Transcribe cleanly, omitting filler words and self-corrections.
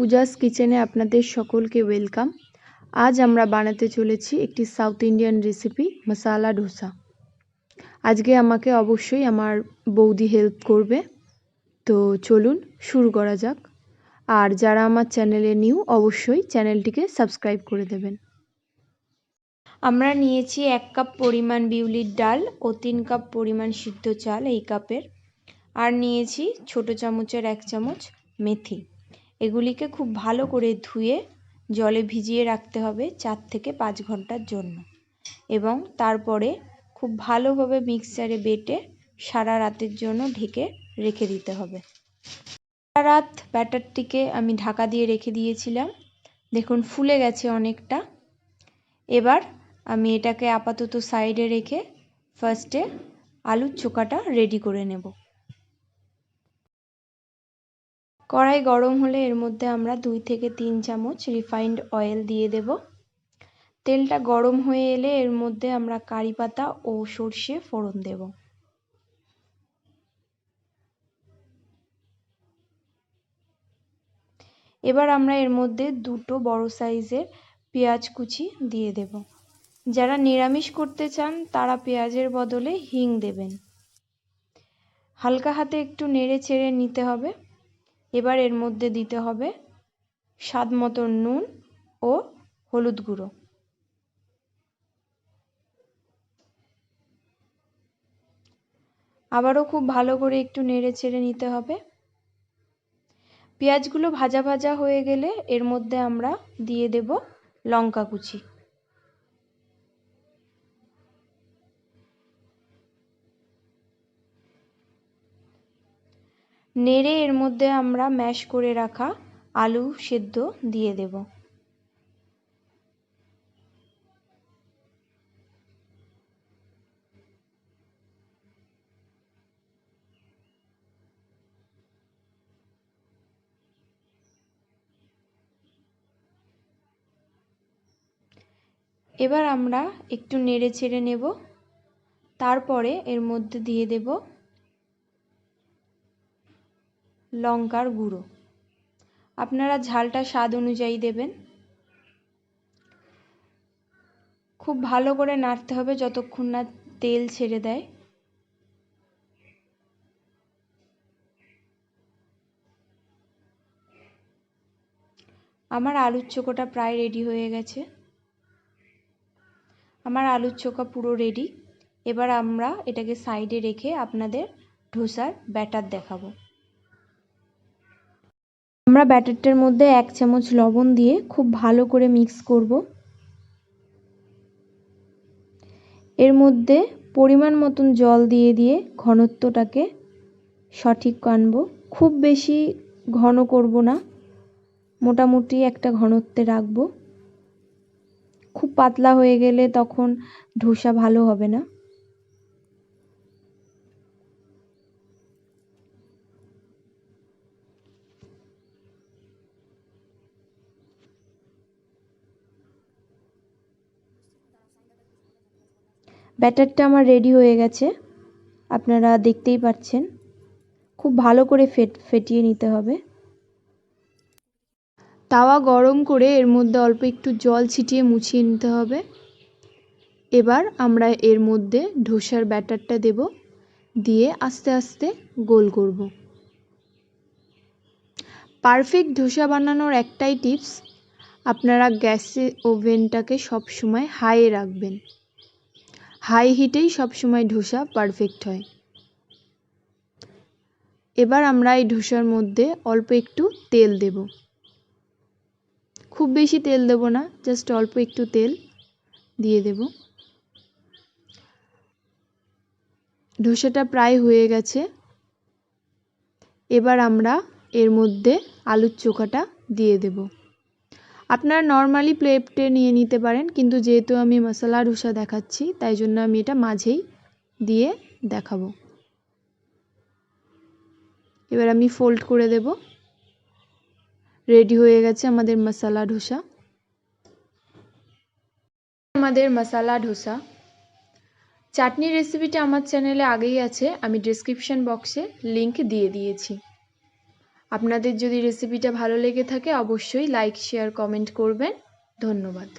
পূজাস কিচেনে আপনাদের সকলকে ওয়েলকাম। আজ আমরা বানাতে চলেছি একটি সাউথ ইন্ডিয়ান রেসিপি মশালা ডোসা। আজকে আমাকে অবশ্যই আমার বৌদি হেল্প করবে, তো চলুন শুরু করা যাক। আর যারা আমার চ্যানেলে নিউ অবশ্যই চ্যানেলটিকে সাবস্ক্রাইব করে দেবেন। আমরা নিয়েছি 1 কাপ পরিমাণ বিউলির ডাল ও 3 কাপ পরিমাণ সিদ্ধ চাল এই কাপের, আর নিয়েছি ছোট চামচের 1 চামচ মেথি। এগুলিকে খুব ভালো করে ধুয়ে জলে ভিজিয়ে রাখতে হবে 4 থেকে 5 ঘন্টার জন্য, এবং তারপরে খুব ভালোভাবে মিক্সচারে বেটে সারা রাতের জন্য ঢেকে রেখে দিতে হবে। সারা রাত ব্যাটারটিকে আমি ঢাকা দিয়ে রেখে দিয়েছিলাম, দেখুন ফুলে গেছে অনেকটা। এবার আমি এটাকে আপাতত সাইডে রেখে ফার্স্টে আলুর চোখাটা রেডি করে নেব। কড়াই গরম হলে এর মধ্যে আমরা 2 থেকে 3 চামচ রিফাইন্ড অয়েল দিয়ে দেব। তেলটা গরম হয়ে এলে এর মধ্যে আমরা কারি পাতা ও সর্ষে ফোড়ন দেব। এবার আমরা এর মধ্যে 2টো বড় সাইজের পেঁয়াজ কুচি দিয়ে দেব। যারা নিরামিষ করতে চান তারা পেঁয়াজের বদলে হিং দেবেন। হালকা হাতে একটু নেড়ে চেড়ে নিতে হবে। এবার এর মধ্যে দিতে হবে স্বাদ মতো নুন ও হলুদ গুঁড়ো। আবারও খুব ভালো করে একটু নেড়ে চেড়ে নিতে হবে। পেঁয়াজগুলো ভাজা ভাজা হয়ে গেলে এর মধ্যে আমরা দিয়ে দেব লঙ্কা কুচি। নেড়ে এর মধ্যে আমরা ম্যাশ করে রাখা আলু সেদ্ধ দিয়ে দেব। এবার আমরা একটু নেড়ে চেড়ে নেব। তারপরে এর মধ্যে দিয়ে দেব লঙ্কার গুঁড়ো। আপনারা ঝালটা স্বাদ অনুযায়ী দেবেন। খুব ভালো করে নাড়তে হবে যতক্ষণ না তেল ছেড়ে দেয়। আমার আলুর চোখাটা প্রায় রেডি হয়ে গেছে। আমার আলুর চোখা পুরো রেডি। এবার আমরা এটাকে সাইডে রেখে আপনাদের ডোসার ব্যাটার দেখাবো। আমরা ব্যাটারটার মধ্যে 1 চামচ লবণ দিয়ে খুব ভালো করে মিক্স করব। এর মধ্যে পরিমাণ মতন জল দিয়ে দিয়ে ঘনত্বটাকে সঠিক আনবো। খুব বেশি ঘন করব না, মোটামুটি একটা ঘনত্বে রাখবো। খুব পাতলা হয়ে গেলে তখন ডোসা ভালো হবে না। ব্যাটারটা আমার রেডি হয়ে গেছে, আপনারা দেখতেই পাচ্ছেন। খুব ভালো করে ফেটিয়ে নিতে হবে। তাওয়া গরম করে এর মধ্যে অল্প একটু জল ছিটিয়ে মুছিয়ে নিতে হবে। এবার আমরা এর মধ্যে ডোসার ব্যাটারটা দেব, দিয়ে আস্তে আস্তে গোল করব। পারফেক্ট ডোসা বানানোর একটাই টিপস, আপনারা গ্যাসে ওভেনটাকে সবসময় হাইয়ে রাখবেন। হাই হিটেই সবসময় ডোসা পারফেক্ট হয়। এবার আমরা এই ডোসার মধ্যে অল্প একটু তেল দেব। খুব বেশি তেল দেব না, জাস্ট অল্প একটু তেল দিয়ে দেব। ডোসাটা প্রায় হয়ে গেছে। এবার আমরা এর মধ্যে আলুর চোখাটা দিয়ে দেব। আপনারা নর্মালি প্লেটে নিয়ে নিতে পারেন, কিন্তু যেহেতু আমি মশলা ডোসা দেখাচ্ছি তাই জন্য আমি এটা মাঝেই দিয়ে দেখাবো। এবার আমি ফোল্ড করে দেব। রেডি হয়ে গেছে আমাদের মশলা ডোসা। আমাদের মশলা ডোসা চাটনি রেসিপিটা আমার চ্যানেলে আগেই আছে, আমি ডেসক্রিপশন বক্সে লিংক দিয়ে দিয়েছি। আপনাদের যদি রেসিপিটা ভালো লেগে থাকে অবশ্যই লাইক শেয়ার কমেন্ট করবেন। ধন্যবাদ।